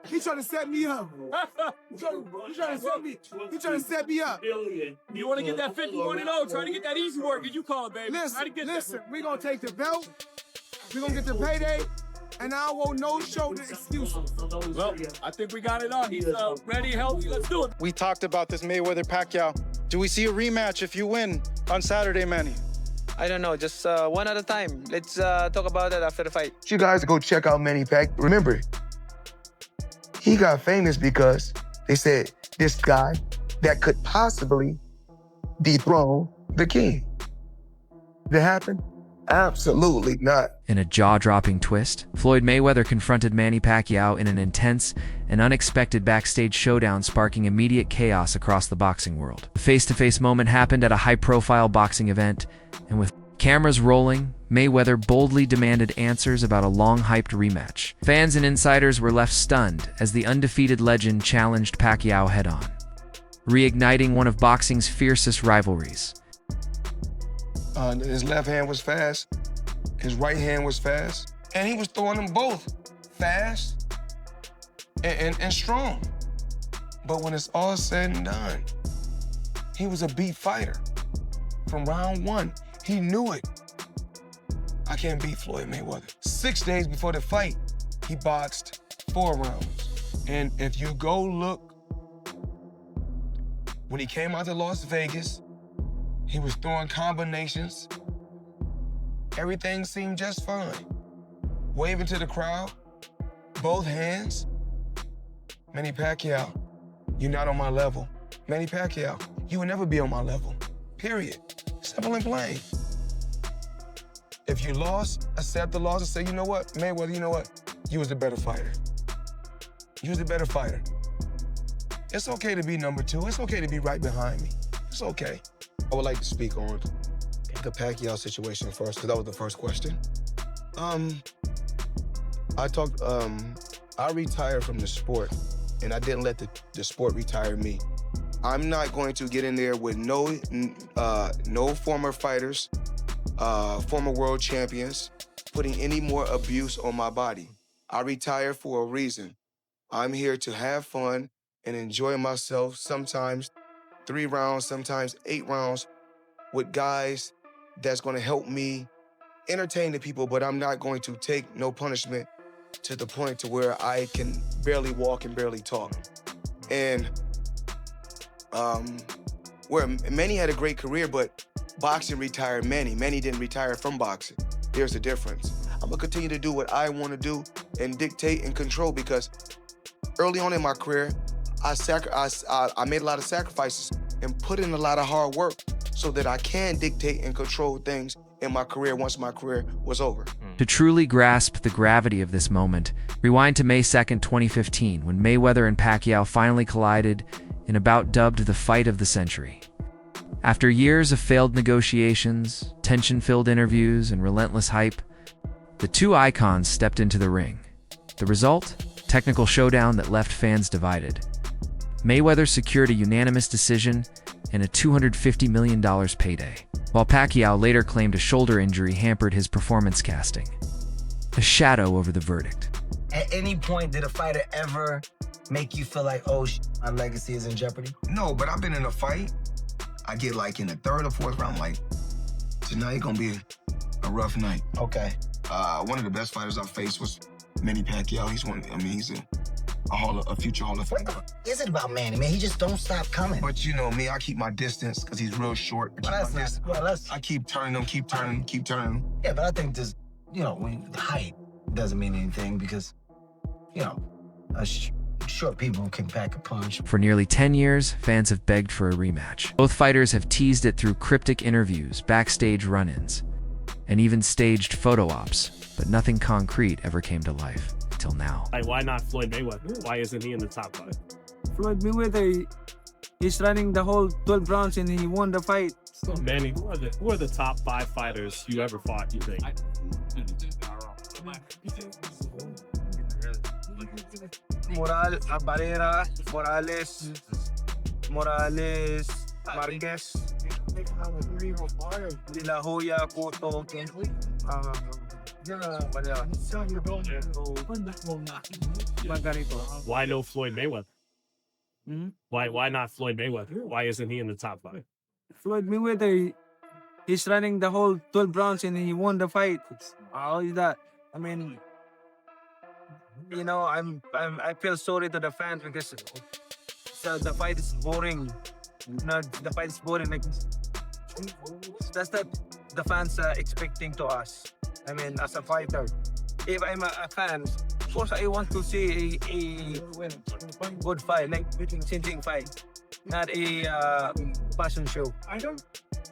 He trying to set me up. He trying to set me up. You want to get that 51-0, try to get that easy work, as you call it, baby. Listen, we gonna take the belt, we gonna get the payday, and I want no shoulder excuses. Well, I think we got it on. He's ready, healthy, let's do it. We talked about this Mayweather-Pacquiao. Do we see a rematch if you win on Saturday, Manny? I don't know, just one at a time. Let's talk about that after the fight. You guys go check out Manny Pacquiao. Remember, he got famous because they said this guy that could possibly dethrone the king. Did it happen? Absolutely not. In a jaw-dropping twist, Floyd Mayweather confronted Manny Pacquiao in an intense and unexpected backstage showdown, sparking immediate chaos across the boxing world. The face-to-face moment happened at a high-profile boxing event, and with cameras rolling, Mayweather boldly demanded answers about a long-hyped rematch. Fans and insiders were left stunned as the undefeated legend challenged Pacquiao head-on, reigniting one of boxing's fiercest rivalries. His left hand was fast, his right hand was fast, and he was throwing them both fast and strong. But when it's all said and done, he was a beat fighter. From round one, he knew it. I can't beat Floyd Mayweather. 6 days before the fight, he boxed 4 rounds. And if you go look, when he came out to Las Vegas, he was throwing combinations. Everything seemed just fine. Waving to the crowd, both hands. Manny Pacquiao, you're not on my level. Manny Pacquiao, you will never be on my level, period. Simple and plain. If you lost, accept the loss and say, you know what, Mayweather, you know what? You was the better fighter. You was the better fighter. It's okay to be number 2. It's okay to be right behind me. It's okay. I would like to speak on the Pacquiao situation first, because that was the first question. I retired from the sport, and I didn't let the sport retire me. I'm not going to get in there with no former fighters, former world champions, putting any more abuse on my body. I retired for a reason. I'm here to have fun and enjoy myself, sometimes 3 rounds, sometimes 8 rounds, with guys that's gonna help me entertain the people, but I'm not going to take no punishment to the point to where I can barely walk and barely talk. And where Manny had a great career, but boxing retired Manny. Manny didn't retire from boxing. There's a difference. I'm gonna continue to do what I wanna do and dictate and control, because early on in my career, I made a lot of sacrifices and put in a lot of hard work so that I can dictate and control things in my career once my career was over. To truly grasp the gravity of this moment, rewind to May 2nd, 2015, when Mayweather and Pacquiao finally collided in a bout dubbed the fight of the century. After years of failed negotiations, tension-filled interviews, and relentless hype, the two icons stepped into the ring. The result? Technical showdown that left fans divided. Mayweather secured a unanimous decision and a $250 million payday, while Pacquiao later claimed a shoulder injury hampered his performance casting. A shadow over the verdict. At any point, did a fighter ever make you feel like, oh, my legacy is in jeopardy? No, but I've been in a fight. I get like in the 3rd or 4th round, like, tonight gonna be a rough night. Okay. One of the best fighters I faced was Manny Pacquiao. He's a future Hall of Famer. What is it about Manny, man? He just don't stop coming. But you know me, I keep my distance because he's real short. I keep turning him, keep turning him. Yeah, but I think this, when the height doesn't mean anything because, short people can pack a punch. For nearly 10 years, fans have begged for a rematch. Both fighters have teased it through cryptic interviews, backstage run-ins, and even staged photo ops, but nothing concrete ever came to life. Till now. Why not Floyd Mayweather? Why isn't he in the top 5? Floyd Mayweather, he's running the whole 12 rounds and he won the fight. So Manny, who are the top 5 fighters you ever fought, you think? Barrera, Morales, Marquez, De La Hoya, Cotto, Why no Floyd Mayweather? Hmm? Why not Floyd Mayweather? Why isn't he in the top 5? Floyd Mayweather, he's running the whole 12 rounds and he won the fight. How is that? I mean, you know, I feel sorry to the fans because the fight is boring. No, the fight is boring. Like that's not the fans are expecting to us. I mean, as a fighter, if I'm a fan, of course I want to see a good fight, like changing fight, not a passion show.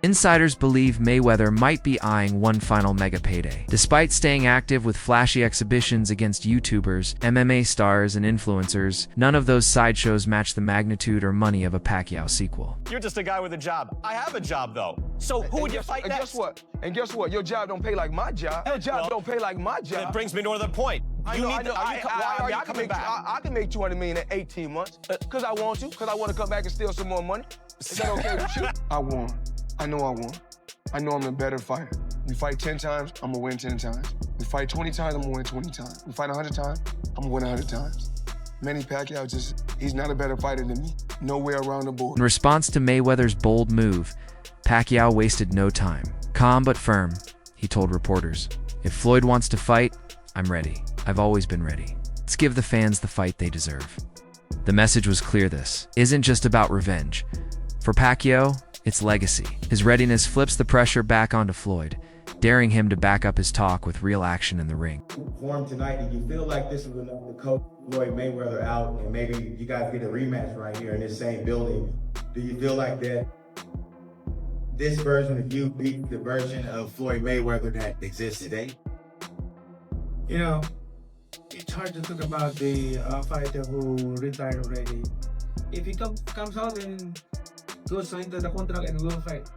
Insiders believe Mayweather might be eyeing one final mega payday. Despite staying active with flashy exhibitions against YouTubers, MMA stars, and influencers, none of those sideshows match the magnitude or money of a Pacquiao sequel. You're just a guy with a job. I have a job, though. So who would you fight and next? Guess what? And guess what? Your job don't pay like my job. Your job don't pay like my job. That brings me to another point. I can make 200 million in 18 months because I want to, because I want to come back and steal some more money. Is that okay with you? I won. I know I won. I know I'm a better fighter. We fight 10 times, I'm gonna win 10 times. We fight 20 times, I'm gonna win 20 times. We fight 100 times, I'm gonna win 100 times. Manny Pacquiao he's not a better fighter than me. Nowhere around the board. In response to Mayweather's bold move, Pacquiao wasted no time. Calm but firm, he told reporters, "If Floyd wants to fight, I'm ready. I've always been ready. Let's give the fans the fight they deserve." The message was clear: this isn't just about revenge. For Pacquiao, it's legacy. His readiness flips the pressure back onto Floyd, daring him to back up his talk with real action in the ring. For him tonight, do you feel like this was enough to coach Floyd Mayweather out and maybe you guys get a rematch right here in this same building? Do you feel like that this version of you beat the version of Floyd Mayweather that exists today? You know, it's hard to talk about the fighter who retired already. If he comes out and goes into the contract and will fight,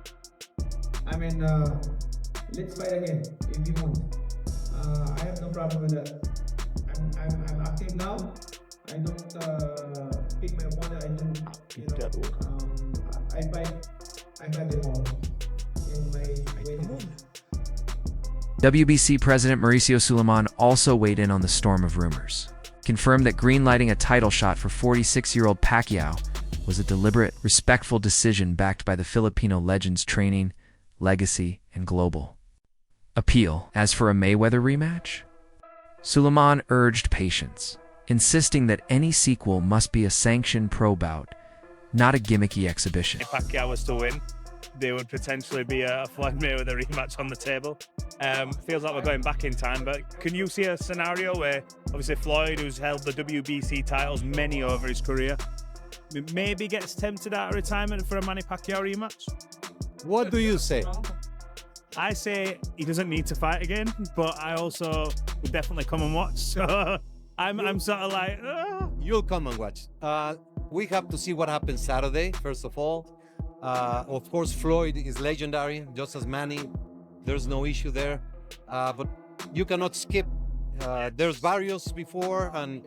I mean, let's fight again if you want. I have no problem with that. I'm active now. I don't pick my opponent. I don't, I fight them all in my way to move. WBC President Mauricio Sulaiman also weighed in on the storm of rumors, confirmed that greenlighting a title shot for 46-year-old Pacquiao was a deliberate, respectful decision backed by the Filipino legend's training, legacy, and global appeal. As for a Mayweather rematch, Sulaiman urged patience, insisting that any sequel must be a sanctioned pro bout, not a gimmicky exhibition. If Pacquiao was to win, there would potentially be a Floyd Mayweather rematch on the table. Feels like we're going back in time, but can you see a scenario where obviously Floyd, who's held the WBC titles many over his career, maybe gets tempted out of retirement for a Manny Pacquiao rematch? What do you say? I say he doesn't need to fight again, but I also would definitely come and watch. So I'm sort of like, You'll come and watch. We have to see what happens Saturday, first of all. Of course, Floyd is legendary, just as Manny. There's no issue there. But you cannot skip. There's Barrios before, and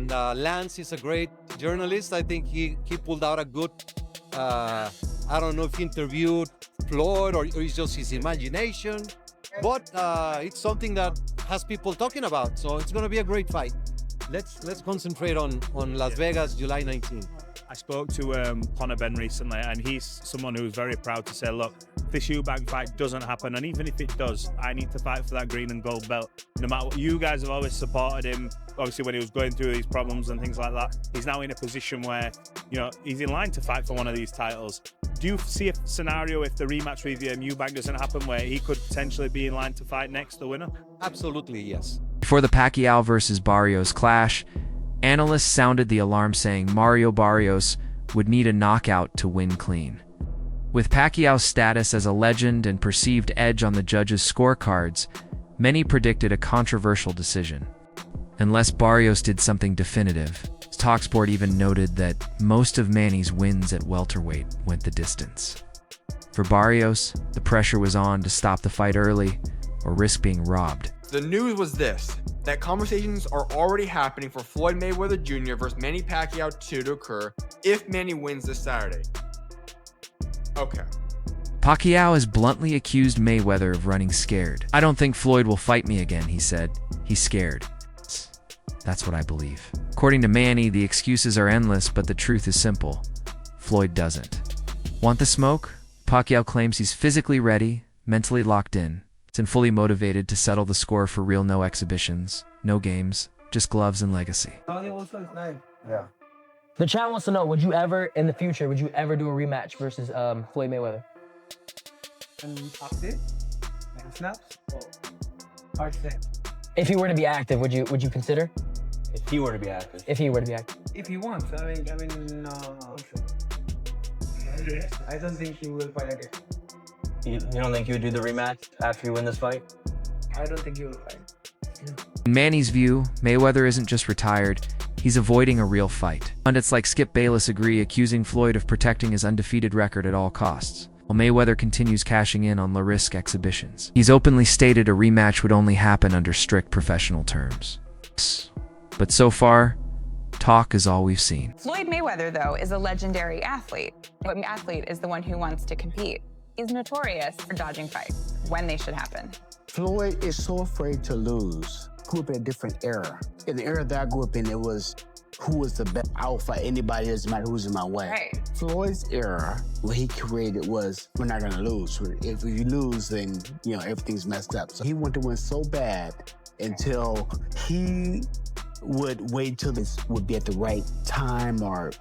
Lance is a great journalist. I think he pulled out a good, I don't know if he interviewed Floyd or it's just his imagination. But it's something that has people talking about. So it's going to be a great fight. Let's concentrate on Las Vegas, July 19th. I spoke to Conor Ben recently, and he's someone who's very proud to say, look, if this Eubank fight doesn't happen, and even if it does, I need to fight for that green and gold belt. No matter what, you guys have always supported him, obviously when he was going through these problems and things like that. He's now in a position where, you know, he's in line to fight for one of these titles. Do you see a scenario if the rematch with Eubank doesn't happen where he could potentially be in line to fight next, the winner? Absolutely, yes. Before the Pacquiao versus Barrios clash, analysts sounded the alarm saying Mario Barrios would need a knockout to win clean. With Pacquiao's status as a legend and perceived edge on the judges' scorecards, many predicted a controversial decision. Unless Barrios did something definitive, TalkSport even noted that most of Manny's wins at welterweight went the distance. For Barrios, the pressure was on to stop the fight early or risk being robbed. The news was this, that conversations are already happening for Floyd Mayweather Jr. versus Manny Pacquiao 2 to occur if Manny wins this Saturday. Okay. Pacquiao has bluntly accused Mayweather of running scared. "I don't think Floyd will fight me again," he said. "He's scared." That's what I believe. According to Manny, the excuses are endless, but the truth is simple. Floyd doesn't. Want the smoke? Pacquiao claims he's physically ready, mentally locked in, and fully motivated to settle the score for real. No exhibitions, no games, just gloves and legacy. Yeah. The chat wants to know, would you ever, in the future, would you ever do a rematch versus Floyd Mayweather? Snaps? Hard to say. If he were to be active, would you consider? If he were to be active. If he were to be active. If he wants, I don't think he will fight again. You don't think you would do the rematch after you win this fight? I don't think he will fight. In Manny's view, Mayweather isn't just retired, he's avoiding a real fight. Pundits like Skip Bayless agree, accusing Floyd of protecting his undefeated record at all costs, while Mayweather continues cashing in on low-risk exhibitions. He's openly stated a rematch would only happen under strict professional terms. But so far, talk is all we've seen. Floyd Mayweather, though, is a legendary athlete. An athlete is the one who wants to compete. He's notorious for dodging fights when they should happen. Floyd is so afraid to lose. Grew up in a different era. In the era that I grew up in, it was who was the best. I will fight anybody, doesn't matter who's in my way. Right. Floyd's era, what he created was, we're not gonna lose. If you lose, then everything's messed up. So he wanted to win so bad until he would wait till this would be at the right time or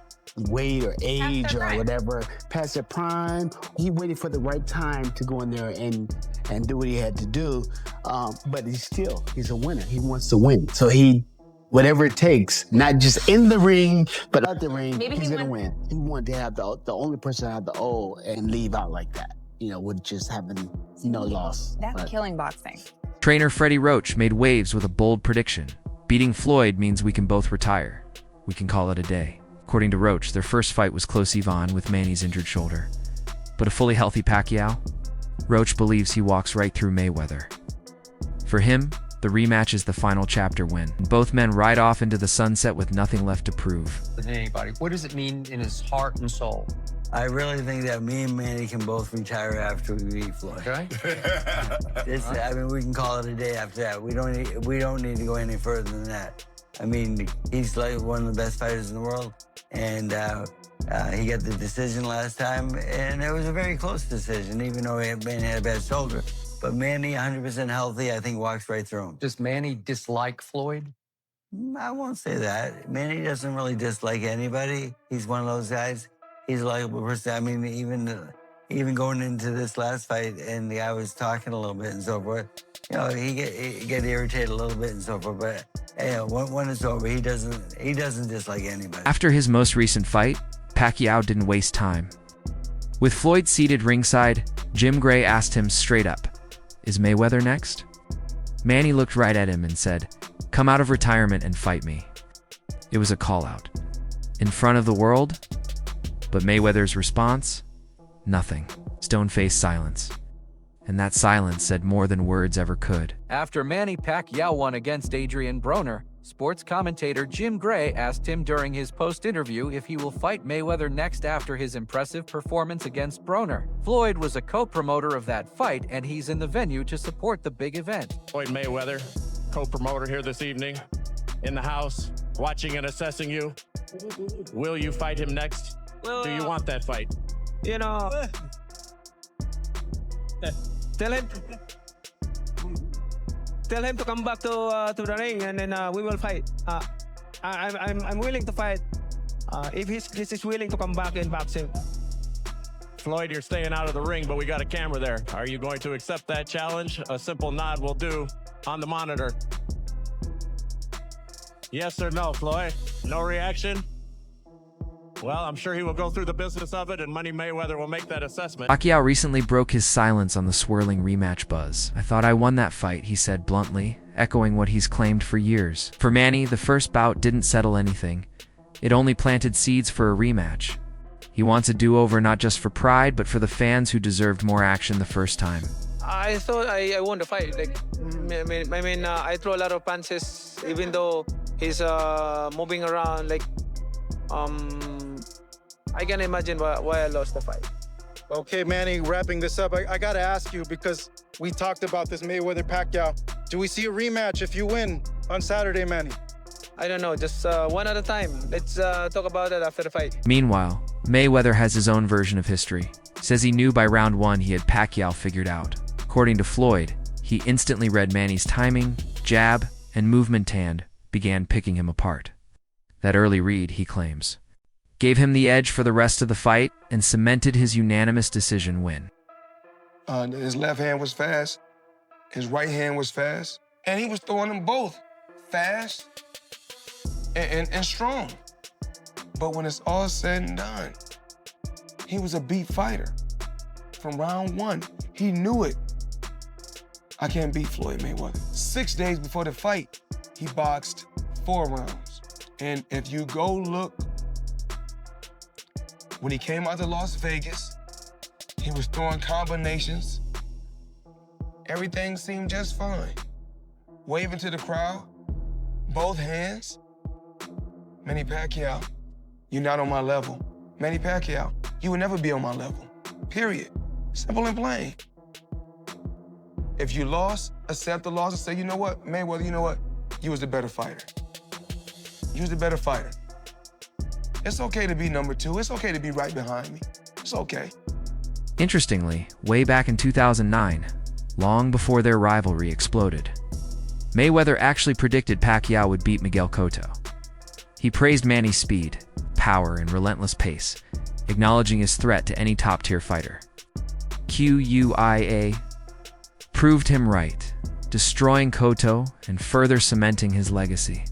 weight or age or whatever, past their prime. He waited for the right time to go in there and do what he had to do. But he's a winner. He wants to win. So whatever it takes, not just in the ring, but out the ring, he's gonna win. He wanted to have the only person I have to owe and leave out like that, with just having no loss. That's killing boxing. Trainer Freddie Roach made waves with a bold prediction. Beating Floyd means we can both retire. We can call it a day. According to Roach, their first fight was close even with Manny's injured shoulder. But a fully healthy Pacquiao? Roach believes he walks right through Mayweather. For him, the rematch is the final chapter win. Both men ride off into the sunset with nothing left to prove. Anybody, what does it mean in his heart and soul? I really think that me and Manny can both retire after we beat Floyd. Okay. We can call it a day after that. We don't need to go any further than that. He's like one of the best fighters in the world, and he got the decision last time, and it was a very close decision, even though Manny had a bad shoulder. But Manny, 100% healthy, I think walks right through him. Does Manny dislike Floyd? I won't say that. Manny doesn't really dislike anybody. He's one of those guys. He's a likable person. Even going into this last fight, and the guy was talking a little bit and so forth. He get irritated a little bit and so forth. But when it's over, he doesn't dislike anybody. After his most recent fight, Pacquiao didn't waste time. With Floyd seated ringside, Jim Gray asked him straight up, "Is Mayweather next?" Manny looked right at him and said, "Come out of retirement and fight me." It was a call-out. In front of the world? But Mayweather's response? Nothing. Stone-faced silence. And that silence said more than words ever could. After Manny Pacquiao won against Adrian Broner, sports commentator Jim Gray asked him during his post-interview if he will fight Mayweather next after his impressive performance against Broner. Floyd was a co-promoter of that fight, and he's in the venue to support the big event. Floyd Mayweather, co-promoter here this evening, in the house, watching and assessing you. Will you fight him next? Well, do you want that fight? Tell him to come back to the ring, and then we will fight. I'm willing to fight if he's willing to come back in boxing. Floyd, you're staying out of the ring, but we got a camera there. Are you going to accept that challenge? A simple nod will do on the monitor. Yes or no, Floyd? No reaction? Well, I'm sure he will go through the business of it, and Manny Mayweather will make that assessment. Pacquiao recently broke his silence on the swirling rematch buzz. "I thought I won that fight," he said bluntly, echoing what he's claimed for years. For Manny, the first bout didn't settle anything. It only planted seeds for a rematch. He wants a do-over not just for pride, but for the fans who deserved more action the first time. I thought I won the fight. I throw a lot of punches, even though he's moving around. I can imagine why I lost the fight. Okay, Manny, wrapping this up, I gotta ask you, because we talked about this Mayweather-Pacquiao. Do we see a rematch if you win on Saturday, Manny? I don't know, just one at a time. Let's talk about it after the fight. Meanwhile, Mayweather has his own version of history. Says he knew by round 1 he had Pacquiao figured out. According to Floyd, he instantly read Manny's timing, jab, and movement and began picking him apart. That early read, he claims, gave him the edge for the rest of the fight and cemented his unanimous decision win. His left hand was fast, his right hand was fast, and he was throwing them both fast and strong. But when it's all said and done, he was a beat fighter. From round 1, he knew it. I can't beat Floyd Mayweather. 6 days before the fight, he boxed 4 rounds. And if you go look, when he came out to Las Vegas, he was throwing combinations. Everything seemed just fine. Waving to the crowd, both hands. Manny Pacquiao, you're not on my level. Manny Pacquiao, you will never be on my level, period. Simple and plain. If you lost, accept the loss and say, you know what, Mayweather, you know what? You was the better fighter. You was the better fighter. It's okay to be number 2. It's okay to be right behind me. It's okay. Interestingly, way back in 2009, long before their rivalry exploded, Mayweather actually predicted Pacquiao would beat Miguel Cotto. He praised Manny's speed, power, and relentless pace, acknowledging his threat to any top-tier fighter. QUIA proved him right, destroying Cotto and further cementing his legacy.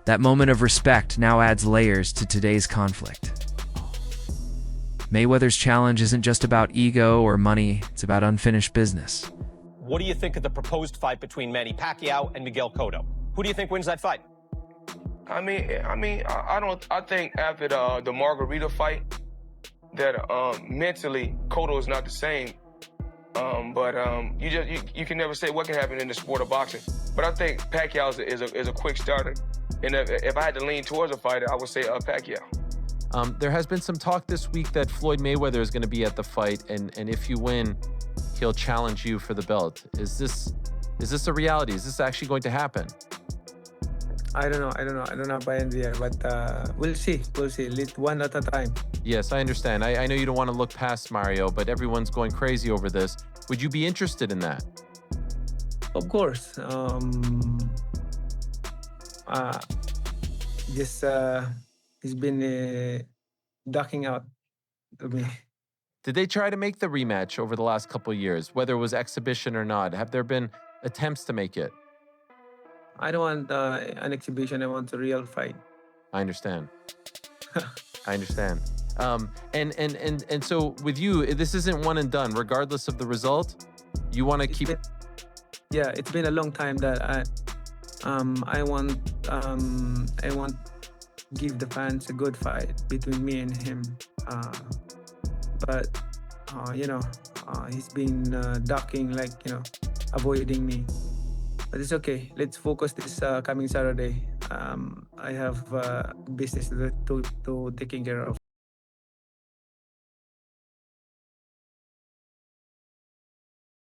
That moment of respect now adds layers to today's conflict. Mayweather's challenge isn't just about ego or money, it's about unfinished business. What do you think of the proposed fight between Manny Pacquiao and Miguel Cotto? Who do you think wins that fight? I think after the Margarita fight, that mentally Cotto is not the same. You can never say what can happen in the sport of boxing. But I think Pacquiao is a quick starter. And if I had to lean towards a fighter, I would say Pacquiao. There has been some talk this week that Floyd Mayweather is going to be at the fight, and if you win, he'll challenge you for the belt. Is this a reality? Is this actually going to happen? I don't know. I don't know by NVIDIA, but we'll see. One at a time. Yes, I understand. I know you don't want to look past Mario, but everyone's going crazy over this. Would you be interested in that? Of course. He's been ducking out of me. Did they try to make the rematch over the last couple of years, whether it was exhibition or not? Have there been attempts to make it? I don't want an exhibition. I want a real fight. I understand. I understand. And so with you, this isn't one and done. Regardless of the result, you want to keep. It's been a long time that I want give the fans a good fight between me and him. But he's been ducking, avoiding me. But it's okay. Let's focus this coming Saturday. I have business to taking care of.